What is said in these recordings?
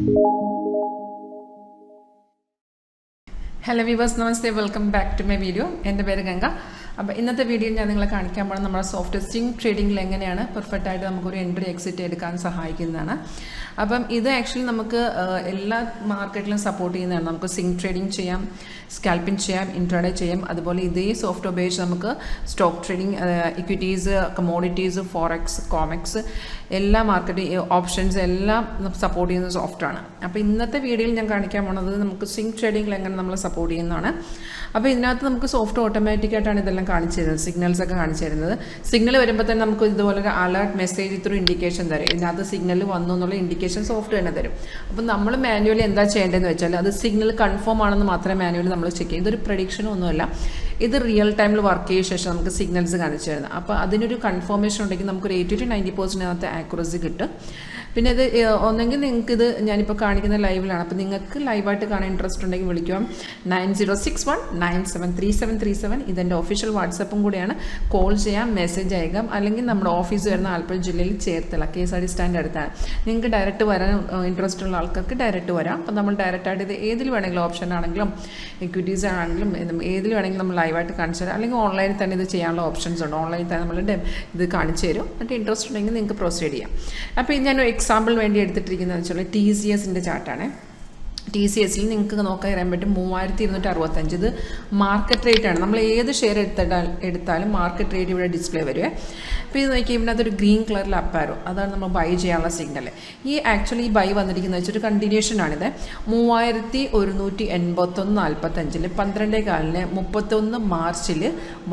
Hello viewers, namaste, welcome back to my video. എൻ്റെ പേര് ഗംഗ. അപ്പോൾ ഇന്നത്തെ വീഡിയോയിൽ ഞാൻ നിങ്ങളെ കാണിക്കാൻ പോകുന്നത് നമ്മുടെ സോഫ്റ്റ് സ്വിംഗ് ട്രേഡിംഗിൽ എങ്ങനെയാണ് പെർഫെക്റ്റ് ആയിട്ട് നമുക്കൊരു എൻട്രി എക്സിറ്റ് എടുക്കാൻ സഹായിക്കുന്നതാണ്. അപ്പം ഇത് ആക്ച്വലി നമുക്ക് എല്ലാ മാർക്കറ്റിലും സപ്പോർട്ട് ചെയ്യുന്നതാണ്. നമുക്ക് സ്വിംഗ് ട്രേഡിംഗ് ചെയ്യാം, സ്കാൽപ്പിംഗ് ചെയ്യാം, ഇൻട്രാഡേ ചെയ്യാം. അതുപോലെ ഇതേ സോഫ്റ്റ് ഉപയോഗിച്ച് നമുക്ക് stock trading, equities, commodities, forex, Comex എല്ലാ മാർക്കറ്റ് ഓപ്ഷൻസ് എല്ലാം സപ്പോർട്ട് ചെയ്യുന്ന സോഫ്റ്റാണ്. അപ്പോൾ ഇന്നത്തെ വീഡിയോയിൽ ഞാൻ കാണിക്കാൻ പോകുന്നത് നമുക്ക് സ്വിംഗ് ട്രേഡിംഗിൽ എങ്ങനെ നമ്മൾ സപ്പോർട്ട് ചെയ്യുന്നതാണ്. അപ്പോൾ ഇതിനകത്ത് നമുക്ക് സോഫ്റ്റ് ഓട്ടോമാറ്റിക്കായിട്ടാണ് ഇതെല്ലാം കാണിച്ചു തരുന്നത്, സിഗ്നൽസ് ഒക്കെ കാണിച്ചു തരുന്നത്. സിഗ്നൽ വരുമ്പോൾ തന്നെ നമുക്ക് ഇതുപോലെ ഒരു അലേർട്ട് മെസ്സേജ് ത്രൂ ഇൻഡിക്കേഷൻ തരും. ഇതിനകത്ത് സിഗ്നൽ വന്നു എന്നുള്ള ഇൻഡിക്കേഷൻ സോഫ്റ്റ് തന്നെ തരും. അപ്പോൾ നമ്മൾ മാനുവലി എന്താ ചെയ്യേണ്ടതെന്ന് വെച്ചാൽ അത് സിഗ്നൽ കൺഫേം ആണെന്ന് മാത്രമേ മാനുവലി നമ്മൾ ചെക്ക് ചെയ്യും. ഇതൊരു പ്രഡിക്ഷനും ഒന്നുമല്ല, ഇത് റിയൽ ടൈമിൽ വർക്ക് ചെയ്ത ശേഷം നമുക്ക് സിഗ്നൽസ് കാണിച്ചു തരുന്നത്. അപ്പോൾ അതിനൊരു കൺഫർമേഷൻ ഉണ്ടെങ്കിൽ നമുക്കൊരു 80 to 90% ആക്യുറസി കിട്ടും. പിന്നെ ഇത് ഒന്നെങ്കിൽ നിങ്ങൾക്കിത് ഞാനിപ്പോൾ കാണിക്കുന്ന ലൈവിലാണ്. അപ്പോൾ നിങ്ങൾക്ക് ലൈവായിട്ട് കാണാൻ ഇൻട്രസ്റ്റ് ഉണ്ടെങ്കിൽ വിളിക്കാം 9061973737. ഇതെൻ്റെ ഒഫീഷ്യൽ വാട്സപ്പും കൂടിയാണ്. കോൾ ചെയ്യാം, മെസ്സേജ് അയക്കാം. അല്ലെങ്കിൽ നമ്മുടെ ഓഫീസ് വരുന്ന ആലപ്പുഴ ജില്ലയിൽ ചേർത്തല KSRTC സ്റ്റാൻഡ് അടുത്താണ്. നിങ്ങൾക്ക് ഡയറക്റ്റ് വരാൻ ഇൻട്രസ്റ്റ് ഉള്ള ആൾക്കാർക്ക് ഡയറക്റ്റ് വരാം. അപ്പോൾ നമ്മൾ ഡയറക്റ്റായിട്ട് ഇത് ഏതിൽ വേണമെങ്കിലും, ഓപ്ഷൻ ആണെങ്കിലും ഇക്വിറ്റീസ് ആണെങ്കിലും ഏതിൽ വേണമെങ്കിലും നമ്മൾ ലൈവായിട്ട് കാണിച്ചു തരാം. അല്ലെങ്കിൽ ഓൺലൈനിൽ തന്നെ ഇത് ചെയ്യാനുള്ള ഓപ്ഷൻസ് ഉണ്ട്. ഓൺലൈനിൽ തന്നെ നമ്മൾ ഇത് കാണിച്ചു തരും. എന്നിട്ട് ഇൻട്രസ്റ്റ് ഉണ്ടെങ്കിൽ നിങ്ങൾക്ക് പ്രൊസീഡ് ചെയ്യാം. അപ്പോൾ ഞാൻ എക്സാമ്പിൾ വേണ്ടി എടുത്തിട്ടിരിക്കുന്നത് വെച്ചാൽ TCSൻ്റെ ചാർട്ടാണ്. TCSൽ നിങ്ങൾക്ക് നോക്കാൻ അറിയാൻ പറ്റും 3265. ഇത് മാർക്കറ്റ് റേറ്റ് ആണ്. നമ്മൾ ഏത് ഷെയർ എടുത്താലും മാർക്കറ്റ് റേറ്റ് ഇവിടെ ഡിസ്പ്ലേ വരുവേ. അപ്പോൾ ഇത് നോക്കിയാൽ ഇവിടെ അതൊരു ഗ്രീൻ കളറിൽ അപ്പാരോ, അതാണ് നമ്മൾ ബൈ ചെയ്യാനുള്ള സിഗ്നൽ. ഈ ബൈ വന്നിരിക്കുന്നത് വെച്ചൊരു കണ്ടിന്യൂഷൻ ആണിത്. 3181.45 12:15 31 മാർച്ചിൽ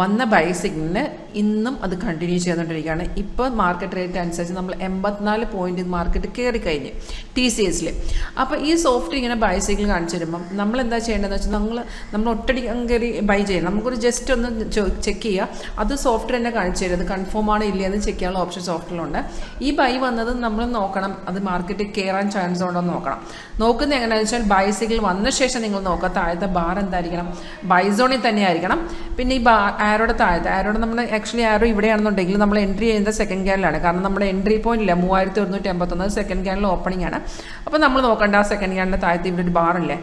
വന്ന ബൈ സിഗ്നലിന് ഇന്നും അത് കണ്ടിന്യൂ ചെയ്തുകൊണ്ടിരിക്കുകയാണ്. ഇപ്പോൾ മാർക്കറ്റ് റേറ്റ് അനുസരിച്ച് നമ്മൾ 84 പോയിന്റ് മാർക്കറ്റ് കയറി കഴിഞ്ഞ് TCSൽ. അപ്പോൾ ഈ സോഫ്റ്റ് ഇങ്ങനെ ബൈ സിഗ്നൽ കാണിച്ചു തരുമ്പം നമ്മൾ എന്താ ചെയ്യേണ്ടതെന്ന് വെച്ചാൽ നമ്മൾ ഒട്ടടി കയറി ബൈ ചെയ്യണം. നമുക്കൊരു ജസ്റ്റ് ഒന്ന് ചെക്ക് ചെയ്യുക, അത് സോഫ്റ്റ് തന്നെ കാണിച്ചു തരും. അത് കൺഫേം ആണ് ഇല്ലയെന്ന് ചെക്ക് ചെയ്യാനുള്ള ഓപ്ഷൻ സോഫ്റ്റിലുണ്ട്. ഈ ബൈ വന്നത് നമ്മൾ നോക്കണം, അത് മാർക്കറ്റിൽ കയറാൻ ചാൻസ് ഉണ്ടോ എന്ന് നോക്കണം. നോക്കുന്നത് എങ്ങനെയാണെന്ന് വെച്ചാൽ ബൈ സിഗ്നൽ വന്ന ശേഷം നിങ്ങൾ നോക്കുക, താഴത്തെ ബാർ എന്തായിരിക്കണം, ബൈ സോണിൽ തന്നെ ആയിരിക്കണം. പിന്നെ ഈ ആരോടെ ആരോടെ നമ്മൾ ആക്ച്വലി ആരോ ഇവിടെയാണെന്നുണ്ടെങ്കിൽ നമ്മൾ എൻട്രി ചെയ്യുന്നത് സെക്കൻഡ് ക്യാനിലാണ്. കാരണം നമ്മുടെ എൻട്രി പോയിന്റ് ഇല്ല, 3181 സെക്കൻഡ് ക്യാനിൽ ഓപ്പണിംഗ് ആണ്. അപ്പോൾ നമ്മൾ നോക്കേണ്ട ആ സെക്കൻഡ് ക്യാനിൻ്റെ താഴത്ത് ഇവിടെ ഒരു ബാറില്ലേ,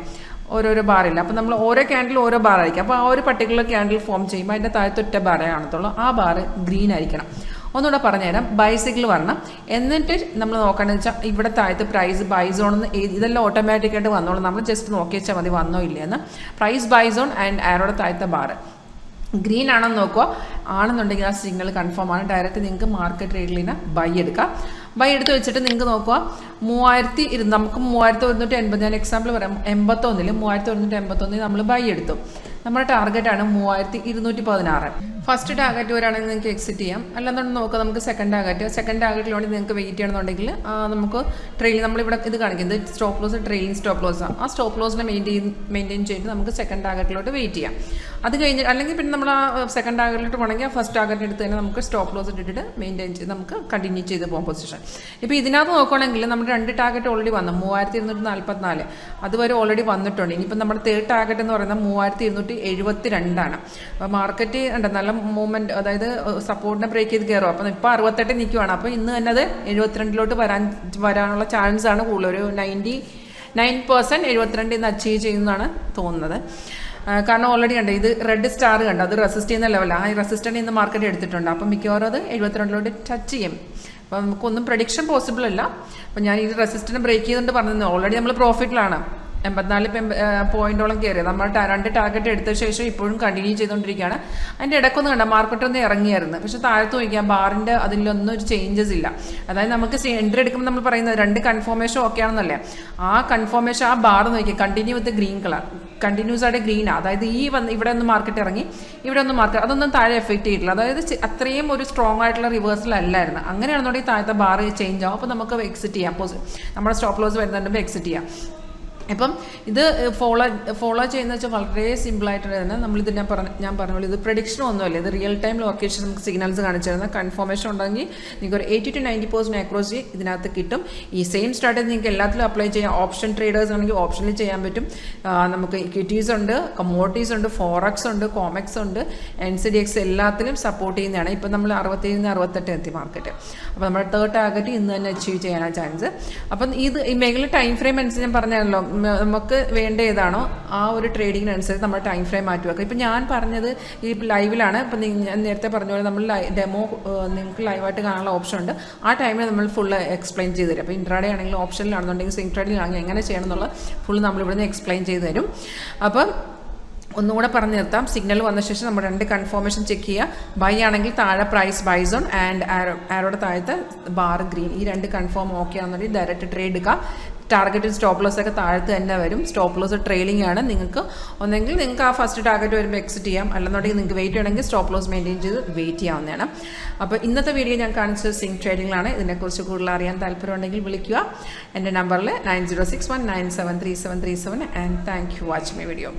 ഓരോരോ ബാറില്ല. അപ്പോൾ നമ്മൾ ഓരോ ക്യാൻഡിൽ ഓരോ ബാറായിരിക്കും. അപ്പോൾ ആ ഒരു പർട്ടിക്കുലർ ക്യാൻഡിൽ ഫോം ചെയ്യുമ്പോൾ അതിൻ്റെ താഴത്ത് ഒറ്റ ബാറേ കാണത്തുള്ളൂ. ആ ബാറ് ഗ്രീൻ ആയിരിക്കണം. ഒന്നുകൂടെ പറഞ്ഞുതരാം, ബൈ സിഗ്നൽ വരണം. എന്നിട്ട് നമ്മൾ നോക്കേണ്ടത് വെച്ചാൽ ഇവിടെ താഴത്ത് പ്രൈസ് ബൈ സോൺ എന്ന് ഇതെല്ലാം ഓട്ടോമാറ്റിക്കായിട്ട് വന്നോളൂ. നമ്മൾ ജസ്റ്റ് നോക്കി വെച്ചാൽ മതി വന്നോ ഇല്ലയെന്ന്. പ്രൈസ് ബൈ സോൺ ആൻഡ് ആരോടെ താഴത്തെ ബാറ് ഗ്രീൻ ആണെന്ന് നോക്കുക. ആണെന്നുണ്ടെങ്കിൽ ആ സിഗ്നൽ കൺഫേം ആണ്. ഡയറക്റ്റ് നിങ്ങൾക്ക് മാർക്കറ്റ് റേറ്റിൽ നിന്ന് ബൈ എടുക്കാം. ബൈ എടുത്ത് വെച്ചിട്ട് നിങ്ങൾക്ക് നോക്കുക, നമുക്ക് 3180, ഞാൻ എക്സാമ്പിൾ പറയാം, 3181 നമ്മൾ ബൈ എടുത്തു. നമ്മുടെ ടാർഗറ്റാണ് 3216. ഫസ്റ്റ് ടാർഗറ്റ് വരാണെങ്കിൽ നിങ്ങൾക്ക് എക്സിറ്റ് ചെയ്യാം. അല്ലാന്നുണ്ടെങ്കിൽ നോക്കുക, നമുക്ക് സെക്കൻഡ് ടാർഗറ്റിൽ വേണ്ടി നിങ്ങൾക്ക് വെയിറ്റ് ചെയ്യണമെന്നുണ്ടെങ്കിൽ നമുക്ക് ട്രെയിലിംഗ്, നമ്മളിവിടെ ഇത് കാണിക്കുന്നത് stop loss, trailing stop loss ആണ്. ആ സ്റ്റോപ്പ് ലോസിനെ മെയിൻറ്റെയിൻ ചെയ്തിട്ട് നമുക്ക് സെക്കൻഡ് ടാർഗറ്റിലോട്ട് വെയിറ്റ് ചെയ്യാം. അത് കഴിഞ്ഞ് അല്ലെങ്കിൽ പിന്നെ നമ്മൾ ആ സെക്കൻഡ് ടാർഗറ്റിലോട്ട് പോകണമെങ്കിൽ ഫസ്റ്റ് ടാർഗറ്റ് എടുത്ത് തന്നെ നമുക്ക് സ്റ്റോപ്പ് ലോസ് ഇട്ടിട്ട് മെയിൻറ്റെയിൻ ചെയ്ത് നമുക്ക് കണ്ടിന്യൂ ചെയ്ത് പോകാം പൊസിഷൻ. ഇപ്പോൾ ഇതിനകത്ത് നോക്കുകയാണെങ്കിൽ നമ്മുടെ 2 ടാർഗറ്റ് ഓൾറെഡി വന്നു, 3244. അതുവരെ ഓൾറെഡി വന്നിട്ടുണ്ട്. ഇനിയിപ്പോൾ നമ്മുടെ തേർഡ് ടാർഗറ്റ് എന്ന് പറയുന്നത് 3272 അപ്പോൾ മാർക്കറ്റ് ഉണ്ട് നല്ല മൂവ്മെൻറ്റ്, അതായത് സപ്പോർട്ടിനെ ബ്രേക്ക് ചെയ്ത് കയറും. അപ്പോൾ ഇപ്പോൾ 68 നിൽക്കുവാണ്. അപ്പോൾ ഇന്ന് തന്നെ അത് 72 വരാനുള്ള ചാൻസ് ആണ് കൂടുതൽ. ഒരു 99% 72 ഇന്ന് അച്ചീവ് ചെയ്യുന്നതാണ് തോന്നുന്നത്. കാരണം ഓൾറെഡി കണ്ടത് ഇത് റെഡ് സ്റ്റാർ കണ്ടത്, അത് റെസിസ്റ്റ് ചെയ്യുന്ന ലെവലാണ്. ആ റെസിസ്റ്റൻ്റ് ഇന്ന് മാർക്കറ്റ് എടുത്തിട്ടുണ്ട്. അപ്പം മിക്കവാറും അത് 72 ടച്ച് ചെയ്യും. അപ്പോൾ നമുക്കൊന്നും പ്രഡിക്ഷൻ പോസിബിൾ അല്ല. അപ്പോൾ ഞാൻ ഈ റെസിസ്റ്റൻറ്റ് ബ്രേക്ക് ചെയ്തുകൊണ്ട് പറഞ്ഞത് ഓൾറെഡി നമ്മൾ പ്രോഫിറ്റിലാണ്. 84 പോയിന്റോളം കയറി. നമ്മൾ 2 ടാർഗറ്റ് എടുത്ത ശേഷം ഇപ്പോഴും കണ്ടിന്യൂ ചെയ്തുകൊണ്ടിരിക്കുകയാണ്. അതിൻ്റെ ഇടയ്ക്കൊന്നും കണ്ട മാർക്കറ്റ് ഒന്ന് ഇറങ്ങിയായിരുന്നു. പക്ഷേ താഴത്ത് നോക്കിയാൽ ബാറിൻ്റെ അതിലൊന്നും ഒരു ചേഞ്ചസ് ഇല്ല. അതായത് നമുക്ക് എൻട്രി എടുക്കുമ്പോൾ നമ്മൾ പറയുന്നത് 2 കൺഫർമേഷൻ ഓക്കെ ആണെന്നല്ലേ. ആ കൺഫർമേഷൻ ആ ബാർ നോക്കിയാൽ കണ്ടിന്യൂ വിത്ത് ഗ്രീൻ കളർ, കണ്ടിന്യൂസ് ആയിട്ട് ഗ്രീനാണ്. അതായത് ഇവിടെ ഒന്ന് മാർക്കറ്റ് ഇറങ്ങി, ഇവിടെ ഒന്ന് മാർക്കറ്റ്, അതൊന്നും താഴെ എഫക്റ്റ് ചെയ്തിട്ടില്ല. അതായത് അത്രയും ഒരു സ്ട്രോങ് ആയിട്ടുള്ള റിവേഴ്സൽ അല്ലായിരുന്നു. അങ്ങനെയാണെന്നുണ്ടെങ്കിൽ താഴത്തെ ബാർ ചേഞ്ച് ആവും. അപ്പോൾ നമുക്ക് എക്സിറ്റ് ചെയ്യാം. നമ്മുടെ സ്റ്റോപ്പ് ലോസ് വരുന്നുണ്ടെങ്കിൽ എക്സിറ്റ് ചെയ്യാം. അപ്പം ഇത് ഫോളോ ചെയ്യുന്ന വെച്ചാൽ വളരെ സിമ്പിളായിട്ട് തന്നെ നമ്മളിത് ഞാൻ പറഞ്ഞ പോലെ ഇത് പ്രഡിക്ഷൻ ഒന്നുമല്ല, ഇത് റിയൽ ടൈം ലൊക്കേഷൻ നമുക്ക് സിഗ്നൽസ് കാണിച്ചു തരുന്ന കൺഫർമേഷൻ ഉണ്ടെങ്കിൽ നിങ്ങൾക്ക് ഒരു 80 to 90% ആക്രോസി ഇതിനകത്ത് കിട്ടും. ഈ സെയിം സ്ട്രാറ്റജി നിങ്ങൾക്ക് എല്ലാത്തിലും അപ്ലൈ ചെയ്യാം. ഓപ്ഷൻ ട്രേഡേഴ്സ് ആണെങ്കിൽ ഓപ്ഷനിൽ ചെയ്യാൻ പറ്റും. നമുക്ക് ഇക്വിറ്റീസ് ഉണ്ട്, കമ്മോഡിറ്റീസ് ഉണ്ട്, ഫോറക്സ് ഉണ്ട്, കോമെക്സ് ഉണ്ട്, NCDEX എല്ലാത്തിലും സപ്പോർട്ട് ചെയ്യുന്നതാണ്. ഇപ്പം നമ്മൾ 67-68 എത്തി മാർക്കറ്റ്. അപ്പോൾ നമ്മുടെ തേർഡ് ടാർഗറ്റ് ഇന്ന് തന്നെ അച്ചീവ് ചെയ്യാനാണ് ചാൻസ്. അപ്പം ഈ മേഖല ടൈം ഫ്രെയിം അനുസരിച്ച് ഞാൻ പറഞ്ഞല്ലോ, നമുക്ക് വേണ്ട ഏതാണോ ആ ഒരു ട്രേഡിങ്ങിനനുസരിച്ച് നമ്മുടെ ടൈം ഫ്രെയിം മാറ്റി വെക്കുക. ഇപ്പം ഞാൻ പറഞ്ഞത് ഈ ലൈവിലാണ്. ഇപ്പം ഞാൻ നേരത്തെ പറഞ്ഞ പോലെ നമ്മൾ ഡെമോ നിങ്ങൾക്ക് ലൈവായിട്ട് കാണാനുള്ള ഓപ്ഷൻ ഉണ്ട്. ആ ടൈമിൽ നമ്മൾ ഫുള്ള് എക്സ്പ്ലെയിൻ ചെയ്ത് തരും. അപ്പോൾ ഇൻട്രാഡേ ആണെങ്കിലും ഓപ്ഷനിലാണെന്നുണ്ടെങ്കിൽ സ്വിംഗ് ട്രേഡിങ്ങിലാണെങ്കിൽ എങ്ങനെ ചെയ്യണം എന്നുള്ള ഫുള്ള് നമ്മളിവിടുന്ന് എക്സ്പ്ലെയിൻ ചെയ്ത് തരും. അപ്പം ഒന്നുകൂടെ പറഞ്ഞു നിർത്താം. സിഗ്നൽ വന്ന ശേഷം നമ്മൾ 2 കൺഫർമേഷൻ ചെക്ക് ചെയ്യുക. ബൈ ആണെങ്കിൽ താഴെ പ്രൈസ് ബൈ സോൺ ആൻഡ് ആരോടെ താഴത്തെ ബാർ ഗ്രീൻ, ഈ 2 കൺഫേം ഓക്കെ ആണെന്നുണ്ടെങ്കിൽ ഡയറക്റ്റ് ട്രേഡ് എടുക്കുക. ടാർഗറ്റും സ്റ്റോപ്പ് ലോസ് ഒക്കെ താഴത്ത് തന്നെ വരും. സ്റ്റോപ്പ് ലോസ് ട്രെയിലിംഗ് ആണ്. നിങ്ങൾക്ക് ഒന്നെങ്കിൽ നിങ്ങൾക്ക് ആ ഫസ്റ്റ് ടാർഗറ്റ് വരുമ്പോൾ എക്സിറ്റ് ചെയ്യാം, അല്ലെന്നുണ്ടെങ്കിൽ നിങ്ങൾക്ക് വെയിറ്റ് ചെയ്യണമെങ്കിൽ സ്റ്റോപ്പ് ലോസ് മെയിൻറ്റെയിൻ ചെയ്ത് വെയിറ്റ് ചെയ്യാവുന്നതാണ്. അപ്പോൾ ഇന്നത്തെ വീഡിയോ ഞാൻ കാണിച്ചത് സ്വിംഗ് ട്രേഡിങ്ങിലാണ്. ഇതിനെക്കുറിച്ച് കൂടുതൽ അറിയാൻ താല്പര്യമുണ്ടെങ്കിൽ വിളിക്കുക. എൻ്റെ നമ്പറിൽ 9061973737 and thank you watching my video.